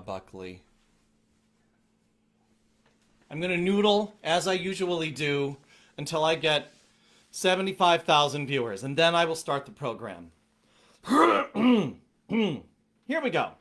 Buckley. I'm going to noodle, as I usually do, until I get 75,000 viewers, and then I will start the program. Here we go.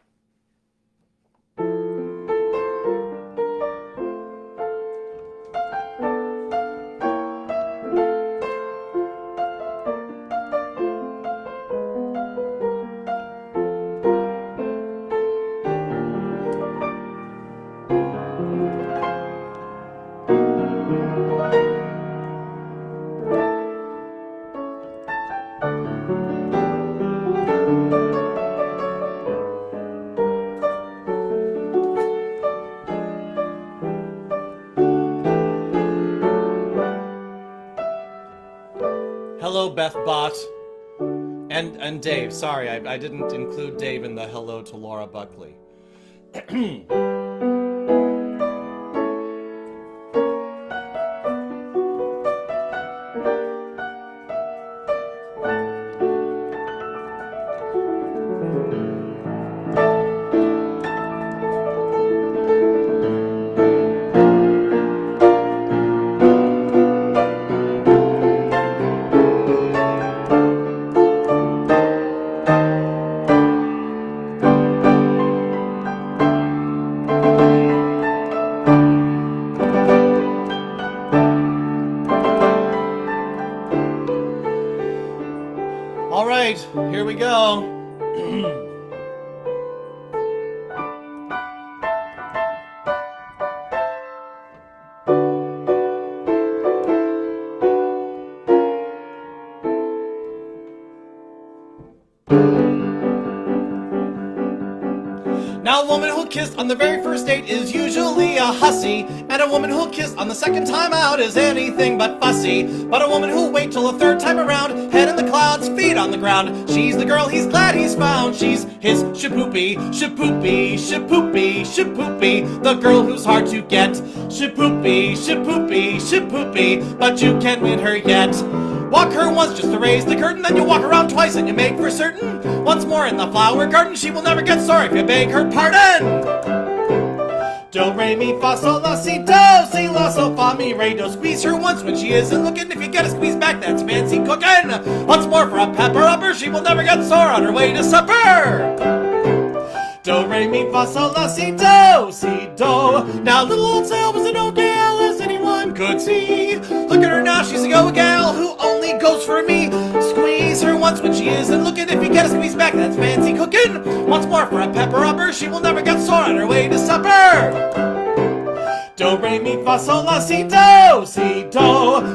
Hello, Beth Bott. And Dave. Sorry, I didn't include Dave in the hello to Laura Buckley. All right, here we go. Now, a woman who'll kiss on the very first date is usually a hussy, and a woman who'll kiss on the second time out is anything but fussy. But a woman who'll wait till the third time around, head in the clouds, feet on the ground, she's the girl he's glad he's found. She's his SHIPOOPI, SHIPOOPI, SHIPOOPI, SHIPOOPI, the girl who's hard to get. SHIPOOPI, SHIPOOPI, SHIPOOPI, but you can't win her yet. Walk her once just to raise the curtain, then you walk around twice and you make for certain. Once more in the flower garden, she will never get sore if you beg her pardon. Do, re, mi, fa, sol, la, si, do, si, la, sol, fa, mi, re, do. Squeeze her once when she isn't looking. If you get a squeeze back, that's fancy cooking. Once more for a pepper upper, she will never get sore on her way to supper. Do, re, mi, fa, sol, la, si, do, si, do. Now little old Sal was an old gal, as anyone could see. Look at her now, she's a go-gal who only goes for me. Squeeze her once when she isn't looking. If you get a squeeze back, that's fancy cooking. Once more for a pepper upper, she will never get sore on her way to supper. Do, re, mi, fa, sol, la, si, do, si, do.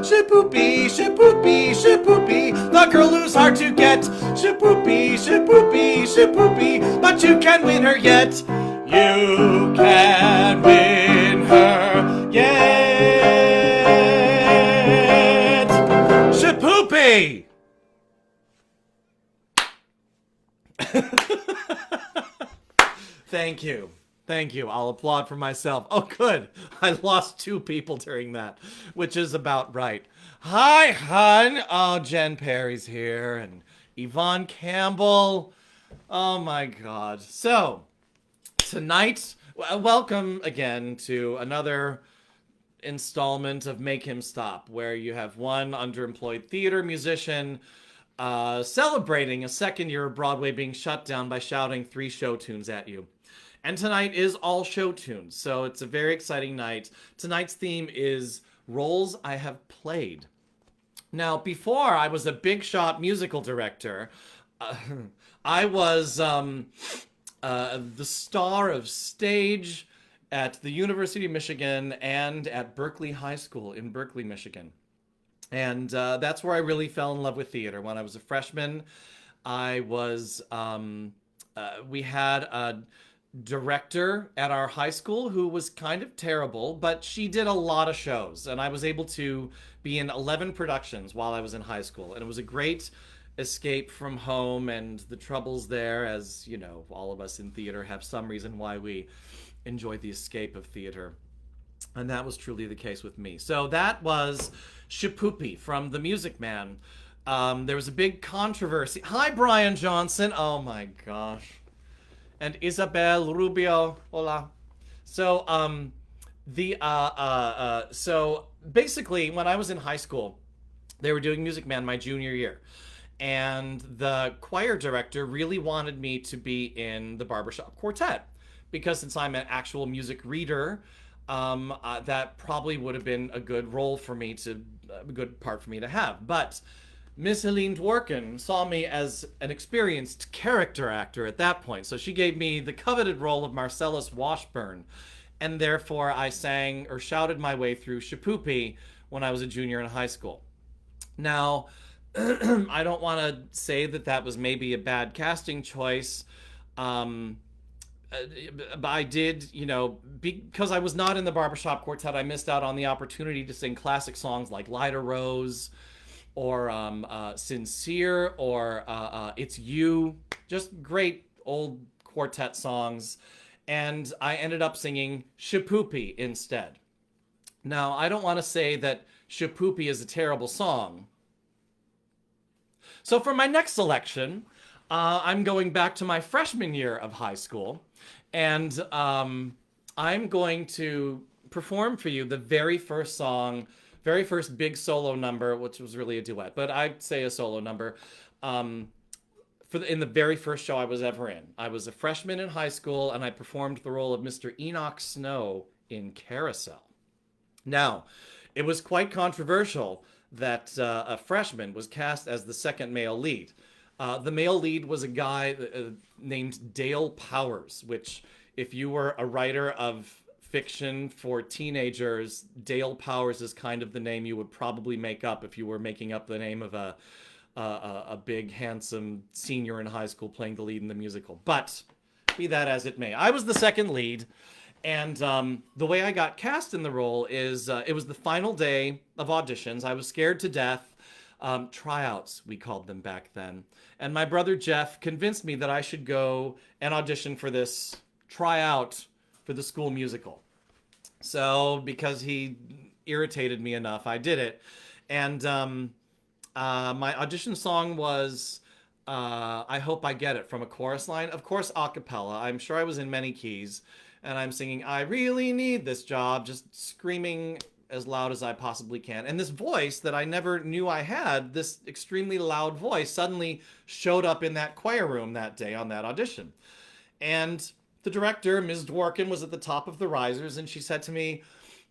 SHIPOOPI, SHIPOOPI, SHIPOOPI, the girl who's hard to get. SHIPOOPI, SHIPOOPI, SHIPOOPI, but you can win her yet. You can win her yet. SHIPOOPI! Thank you. Thank you. I'll applaud for myself. Oh, good. I lost 2 people during that, which is about right. Hi, hun. Oh, Jen Perry's here, and Yvonne Campbell. Oh, my God. So, tonight, welcome again to another installment of Make Him Stop, where you have one underemployed theater musician celebrating a second year of Broadway being shut down by shouting 3 show tunes at you. And tonight is all show tunes, so it's a very exciting night. Tonight's theme is Roles I Have Played. Now, before I was a big shot musical director, I was the star of stage at the University of Michigan and at Berkeley High School in Berkeley, Michigan. And that's where I really fell in love with theater. When I was a freshman, I was, we had a director at our high school who was kind of terrible, but she did a lot of shows, and I was able to be in 11 productions while I was in high school, and it was a great escape from home and the troubles there, as you know, all of us in theater have some reason why we enjoy the escape of theater, and that was truly the case with me. So that was SHIPOOPI from The Music Man. There was a big controversy. Hi, Brian Johnson. Oh my gosh. and Isabel Rubio. Hola. So, so basically, when I was in high school, they were doing Music Man my junior year. And the choir director really wanted me to be in the barbershop quartet because since I'm an actual music reader, that probably would have been a good role for me to, a good part for me to have. But Miss Helene Dworkin saw me as an experienced character actor at that point, so she gave me the coveted role of Marcellus Washburn, and therefore I sang or shouted my way through SHIPOOPI when I was a junior in high school. Now, I don't want to say that that was maybe a bad casting choice. Um, but I did, you know, because I was not in the barbershop quartet, I missed out on the opportunity to sing classic songs like Light a Rose or Sincere or It's You. Just great old quartet songs. And I ended up singing SHIPOOPI instead. Now, I don't want to say that SHIPOOPI is a terrible song. So for my next selection, I'm going back to my freshman year of high school, and I'm going to perform for you the very first song, very first big solo number, which was really a duet, but I'd say a solo number, in the very first show I was ever in. I was a freshman in high school, and I performed the role of Mr. Enoch Snow in Carousel. Now, it was quite controversial that a freshman was cast as the second male lead. The male lead was a guy named Dale Powers, which, if you were a writer of fiction for teenagers, Dale Powers is kind of the name you would probably make up if you were making up the name of a big, handsome senior in high school playing the lead in the musical. But be that as it may, I was the second lead. And the way I got cast in the role is it was the final day of auditions. I was scared to death. Tryouts, we called them back then. And my brother Jeff convinced me that I should go and audition for this tryout for the school musical. So because he irritated me enough, I did it. And my audition song was I Hope I Get It from a chorus line. Of course, a cappella. I'm sure I was in many keys. And I'm singing, I really need this job, just screaming as loud as I possibly can. And this voice that I never knew I had, this extremely loud voice, suddenly showed up in that choir room that day on that audition. And the director, Ms. Dworkin, was at the top of the risers, and she said to me,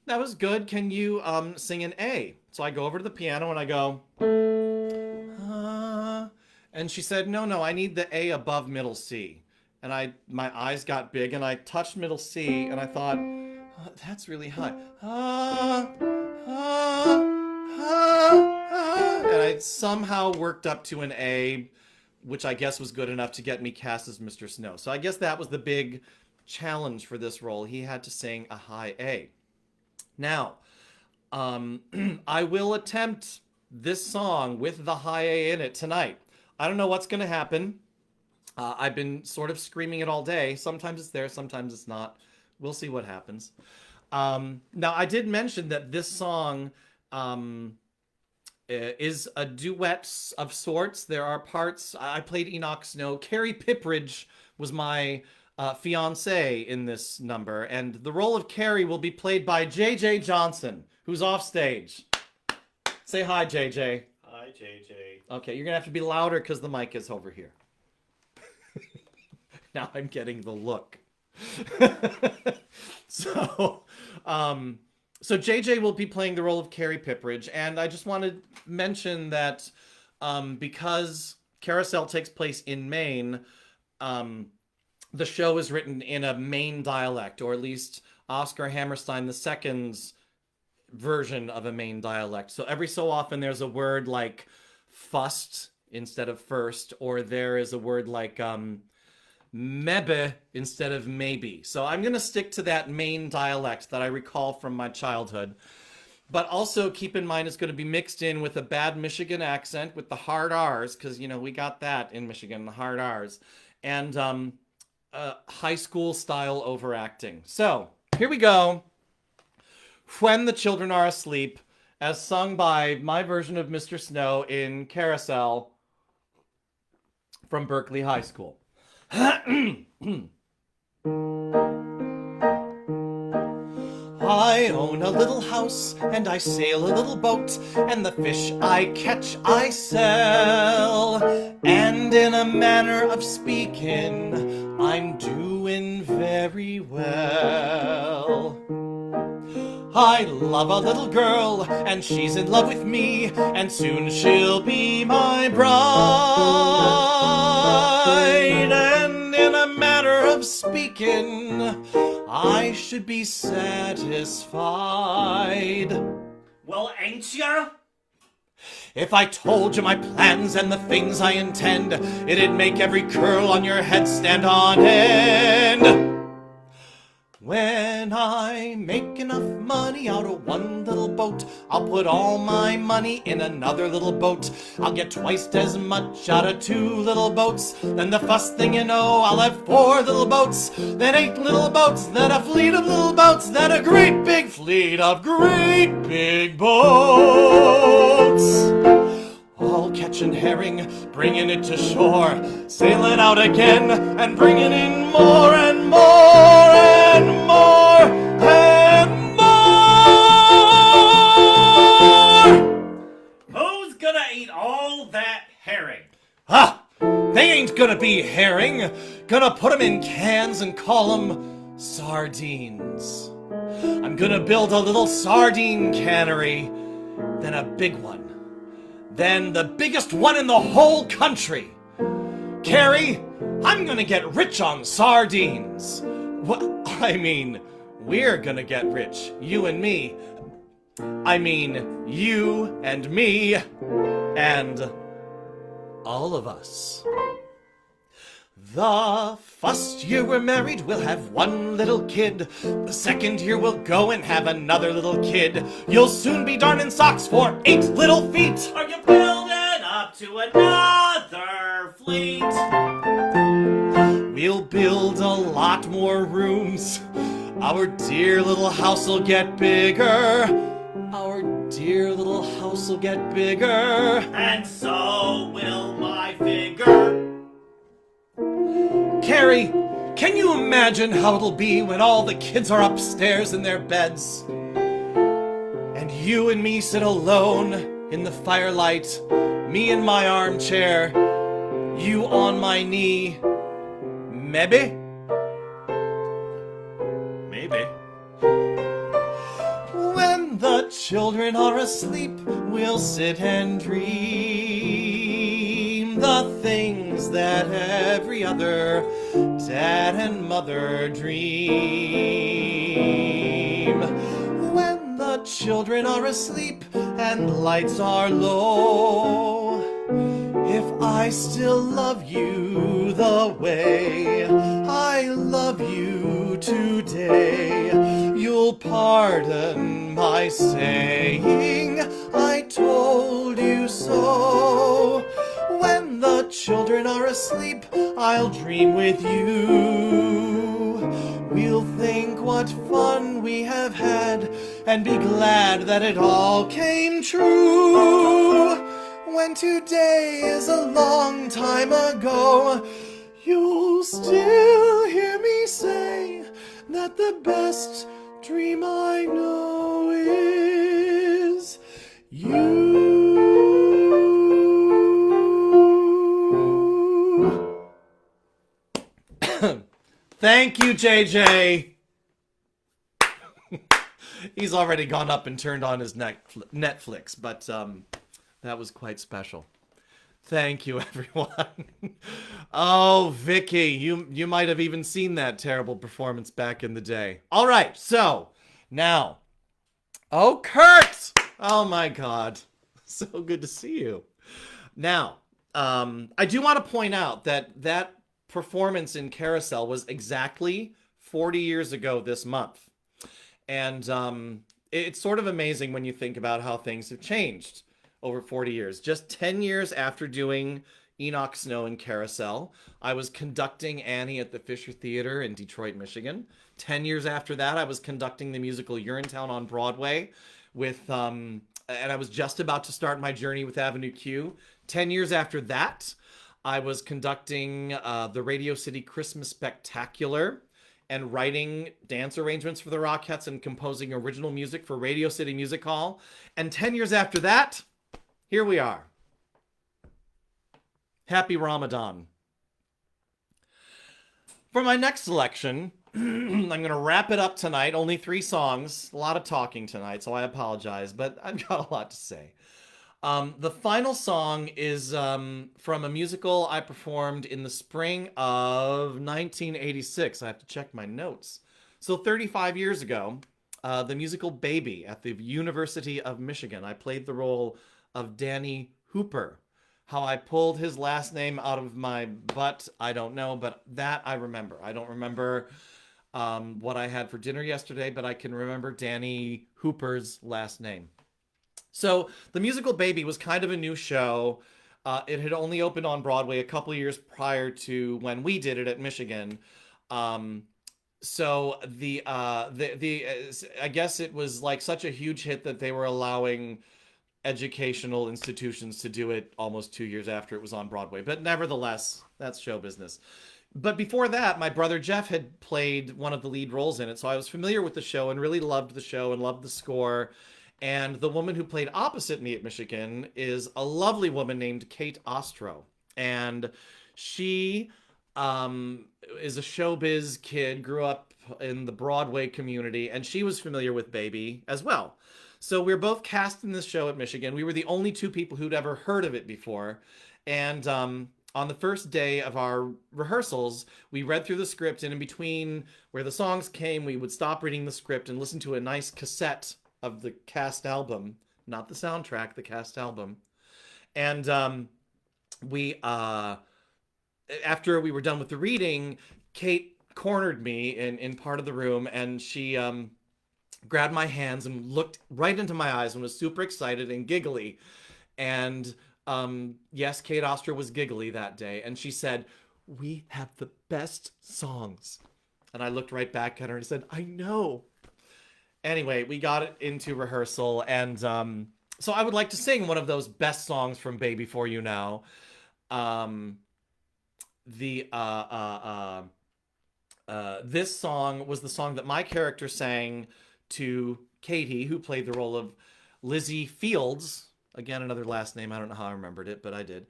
that was good, can you sing an A? So I go over to the piano and I go, and she said, no, I need the A above middle C. And my eyes got big, and I touched middle C, and I thought, oh, that's really high. And I somehow worked up to an A, which I guess was good enough to get me cast as Mr. Snow. So I guess that was the big challenge for this role. He had to sing a high A. Now, I will attempt this song with the high A in it tonight. I don't know what's going to happen. I've been sort of screaming it all day. Sometimes it's there, sometimes it's not. We'll see what happens. Now, I did mention that this song is a duet of sorts. There are parts. I played Enoch Snow. Carrie Pipridge was my fiancée in this number. And the role of Carrie will be played by J.J. Johnson, who's off stage. Say hi, J.J. Hi, J.J. Okay, you're going to have to be louder because the mic is over here. Now I'm getting the look. So JJ will be playing the role of Carrie Pipridge, and I just want to mention that because Carousel takes place in Maine, the show is written in a Maine dialect, or at least Oscar Hammerstein II's version of a Maine dialect. So every so often there's a word like fust instead of first, or there is a word like maybe instead of maybe. So I'm going to stick to that Maine dialect that I recall from my childhood. But also keep in mind it's going to be mixed in with a bad Michigan accent with the hard R's, because, you know, we got that in Michigan, the hard R's. And high school style overacting. So here we go. When the Children Are Asleep, as sung by my version of Mr. Snow in Carousel from Berkeley High School. I own a little house, and I sail a little boat, and the fish I catch I sell. And in a manner of speaking, I'm doing very well. I love a little girl, and she's in love with me, and soon she'll be my bride. And in a manner of speaking, I should be satisfied. Well, ain't ya? If I told you my plans and the things I intend, it'd make every curl on your head stand on end. When I make enough money out of one little boat, I'll put all my money in another little boat. I'll get twice as much out of 2 little boats. Then the first thing you know, I'll have 4 little boats, then 8 little boats, then a fleet of little boats, then a great big fleet of great big boats. All catching herring, bringing it to shore, sailing out again and bringing in more and more and more and more. Who's gonna eat all that herring? Ah, they ain't gonna be herring. Gonna put 'em in cans and call 'em sardines. I'm gonna build a little sardine cannery, then a big one. Then the biggest one in the whole country. Carrie, I'm gonna get rich on sardines. What? I mean, we're gonna get rich, you and me. I mean, you and me, and all of us. The first year we're married, we'll have 1 little kid. The second year we'll go and have another little kid. You'll soon be darning socks for 8 little feet. Are you building up to another fleet? We'll build a lot more rooms. Our dear little house will get bigger. Our dear little house will get bigger. And so will my figure. Carrie, can you imagine how it'll be when all the kids are upstairs in their beds? And you and me sit alone in the firelight, me in my armchair, you on my knee. Maybe? Maybe. When the children are asleep, we'll sit and dream the things that every other dad and mother dream. When the children are asleep and lights are low, if I still love you the way I love you today, you'll pardon my saying I told you so. When the children are asleep, I'll dream with you. We'll think what fun we have had and be glad that it all came true. When today is a long time ago, you'll still hear me say that the best dream I know is you. Thank you, JJ. He's already gone up and turned on his Netflix, but that was quite special. Thank you, everyone. Oh, Vicky, you might have even seen that terrible performance back in the day. All right, so now, oh, Kurt! Oh my God, so good to see you. Now, I do want to point out that performance in Carousel was exactly 40 years ago this month. And it's sort of amazing when you think about how things have changed over 40 years. Just 10 years after doing Enoch Snow in Carousel, I was conducting Annie at the Fisher Theater in Detroit, Michigan. 10 years after that, I was conducting the musical Urinetown on Broadway with, and I was just about to start my journey with Avenue Q. 10 years after that, I was conducting the Radio City Christmas Spectacular and writing dance arrangements for the Rockettes and composing original music for Radio City Music Hall. And 10 years after that, here we are. Happy Ramadan. For my next selection, I'm going to wrap it up tonight. Only 3 songs. A lot of talking tonight, so I apologize, but I've got a lot to say. The final song is from a musical I performed in the spring of 1986. I have to check my notes. So 35 years ago, the musical Baby at the University of Michigan. I played the role of Danny Hooper. How I pulled his last name out of my butt, I don't know, but that I remember. I don't remember what I had for dinner yesterday, but I can remember Danny Hooper's last name. So the musical Baby was kind of a new show. It had only opened on Broadway a couple years prior to when we did it at Michigan. So I guess it was like such a huge hit that they were allowing educational institutions to do it almost 2 years after it was on Broadway. But nevertheless, that's show business. But before that, my brother Jeff had played one of the lead roles in it. So I was familiar with the show and really loved the show and loved the score. And the woman who played opposite me at Michigan is a lovely woman named Kate Ostro. And she is a showbiz kid, grew up in the Broadway community, and she was familiar with Baby as well. So we were both cast in this show at Michigan. We were the only 2 people who'd ever heard of it before. And on the first day of our rehearsals, we read through the script, and in between where the songs came, we would stop reading the script and listen to a nice cassette of the cast album, not the soundtrack, the cast album. And after we were done with the reading, Kate cornered me in part of the room, and she grabbed my hands and looked right into my eyes and was super excited and giggly. And yes, Kate Oster was giggly that day. And she said, "We have the best songs." And I looked right back at her and said, "I know." Anyway, we got it into rehearsal. And so I would like to sing one of those best songs from Baby for you now. This song was the song that my character sang to Katie, who played the role of Lizzie Fields. Again, another last name. I don't know how I remembered it, but I did.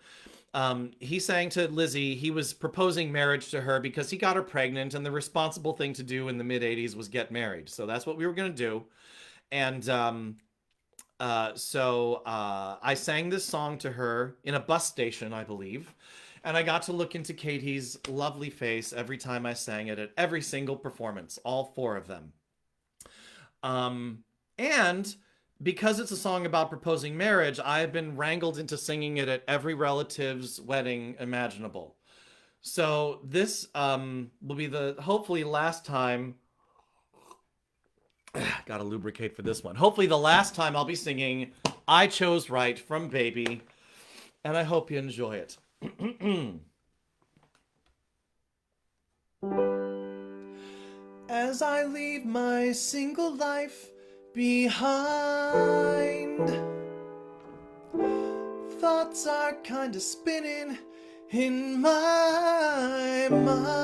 He sang to Lizzie. He was proposing marriage to her because he got her pregnant, and the responsible thing to do in the mid-'80s was get married. So that's what we were going to do. And so I sang this song to her in a bus station, I believe. And I got to look into Katie's lovely face every time I sang it at every single performance, all 4 of them. And because it's a song about proposing marriage, I have been wrangled into singing it at every relative's wedding imaginable. So this will be the hopefully last time. Gotta lubricate for this one. Hopefully the last time I'll be singing I Chose Right from Baby. And I hope you enjoy it. As I leave my single life behind, thoughts are kinda spinning in my mind.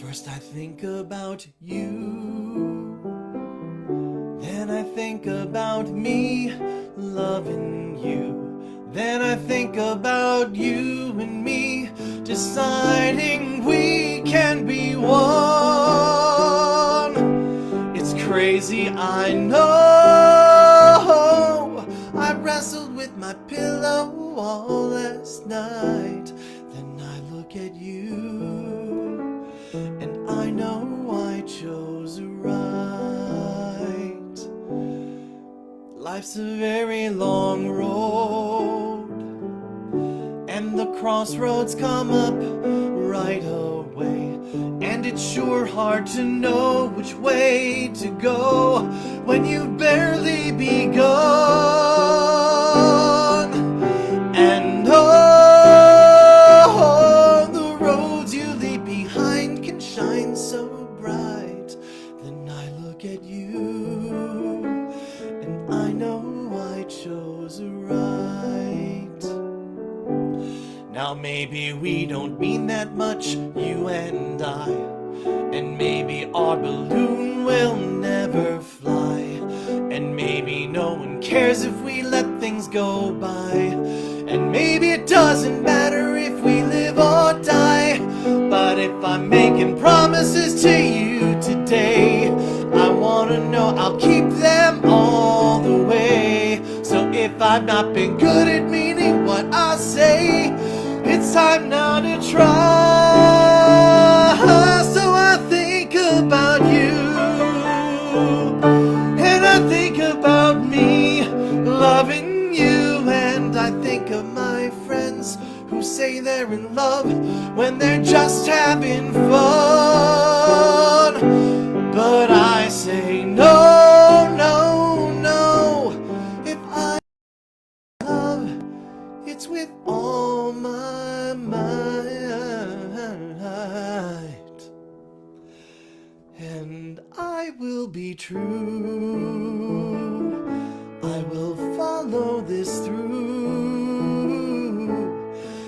First I think about you, then I think about me loving you. Then I think about you and me deciding we can be one. It's crazy, I know. I wrestled with my pillow all last night. Then I look at you and I know I chose right. Life's a very long road, and the crossroads come up right away, and it's sure hard to know which way to go when you've barely begun. And oh, the roads you leave behind can shine so bright. Then I look at you right. Now maybe we don't mean that much, you and I, and maybe our balloon will never fly, and maybe no one cares if we let things go by, and maybe it doesn't matter if we live or die. But if I'm making promises to you today, I wanna know I'll keep them all the way. So if I've not been good at meaning what I say, it's time now to try. So I think about you, and I think about me loving you, and I think of my friends who say they're in love when they're just having fun. But I say no, no, no. If I love, it's with all my might, and I will be true. I will follow this through,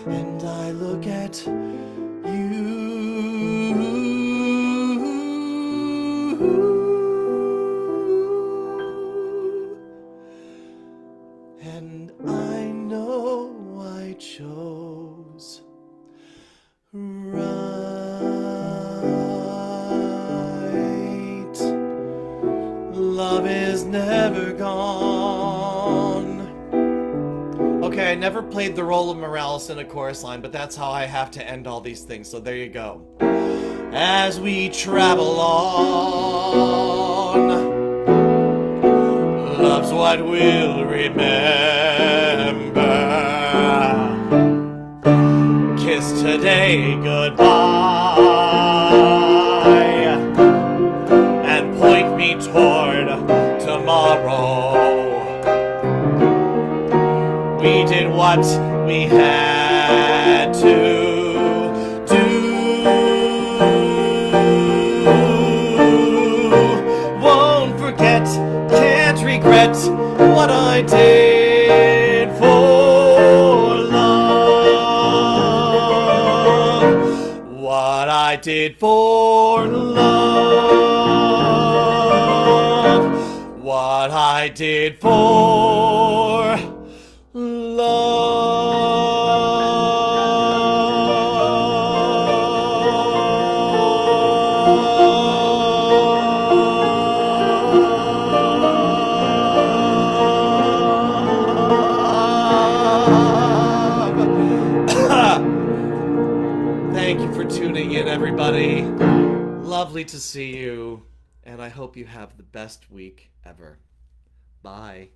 and I look at you, and I know I chose right. Love is never gone. Okay, I never played the role of Morales in a chorus line, but that's how I have to end all these things, so there you go. As we travel on, love's what we'll remember. Kiss today goodbye, and point me toward tomorrow. We did what we had to do. Won't forget, can't regret what I did for love. What I did for love. What I did for Thank you for tuning in, everybody. Lovely to see you, and I hope you have the best week ever. Bye.